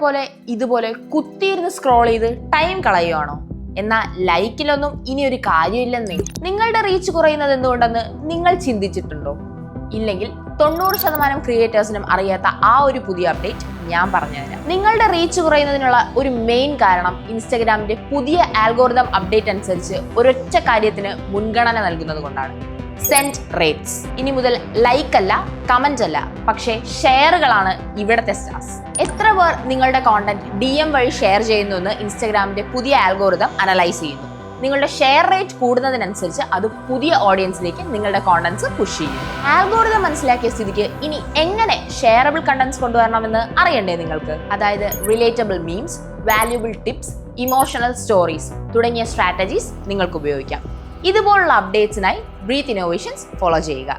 പോലെ ഇതുപോലെ കുത്തിയിരുന്ന് സ്ക്രോൾ ചെയ്ത് ടൈം കളയുവാണോ? എന്നാൽ ലൈക്കിലൊന്നും ഇനി ഒരു കാര്യമില്ലെന്നേ. നിങ്ങളുടെ റീച്ച് കുറയുന്നത് എന്തുകൊണ്ടെന്ന് നിങ്ങൾ ചിന്തിച്ചിട്ടുണ്ടോ? ഇല്ലെങ്കിൽ 90% ക്രിയേറ്റേഴ്സിനും അറിയാത്ത ആ ഒരു പുതിയ അപ്ഡേറ്റ് ഞാൻ പറഞ്ഞുതരാം. നിങ്ങളുടെ റീച്ച് കുറയുന്നതിനുള്ള ഒരു മെയിൻ കാരണം ഇൻസ്റ്റഗ്രാമിന്റെ പുതിയ ആൽഗോരിതം അപ്ഡേറ്റ് അനുസരിച്ച് ഒരൊറ്റ കാര്യത്തിന് മുൻഗണന നൽകുന്നത് കൊണ്ടാണ്. Send rates. ഇനി മുതൽ ലൈക്ക് അല്ല, കമന്റ് അല്ല, പക്ഷേ ഷെയറുകളാണ് ഇവിടത്തെ സ്റ്റാർസ്. എത്ര പേർ നിങ്ങളുടെ കോണ്ടന്റ് DM വഴി ഷെയർ ചെയ്യുന്നു എന്ന് ഇൻസ്റ്റഗ്രാമിന്റെ പുതിയ ആൽഗോരിതം അനലൈസ് ചെയ്യുന്നു. നിങ്ങളുടെ ഷെയർ റേറ്റ് കൂടുന്നതിനനുസരിച്ച് അത് പുതിയ ഓഡിയൻസിലേക്ക് നിങ്ങളുടെ കോണ്ടന്റ്സ് പുഷ് ചെയ്യും. ആൽഗോരിതം മനസ്സിലാക്കിയ സ്ഥിതിക്ക് ഇനി എങ്ങനെ ഷെയറബിൾ കണ്ടന്റ്സ് കൊണ്ടുവരണമെന്ന് അറിയണ്ടേ നിങ്ങൾക്ക്? അതായത് relatable memes, valuable tips, emotional stories തുടങ്ങിയ സ്ട്രാറ്റജീസ് നിങ്ങൾക്ക് ഉപയോഗിക്കാം. ഇതുപോലുള്ള അപ്ഡേറ്റ്സിനായി ബ്രീത്ത് ഇന്നോവേഷൻസ് ഫോളോ ചെയ്യുക.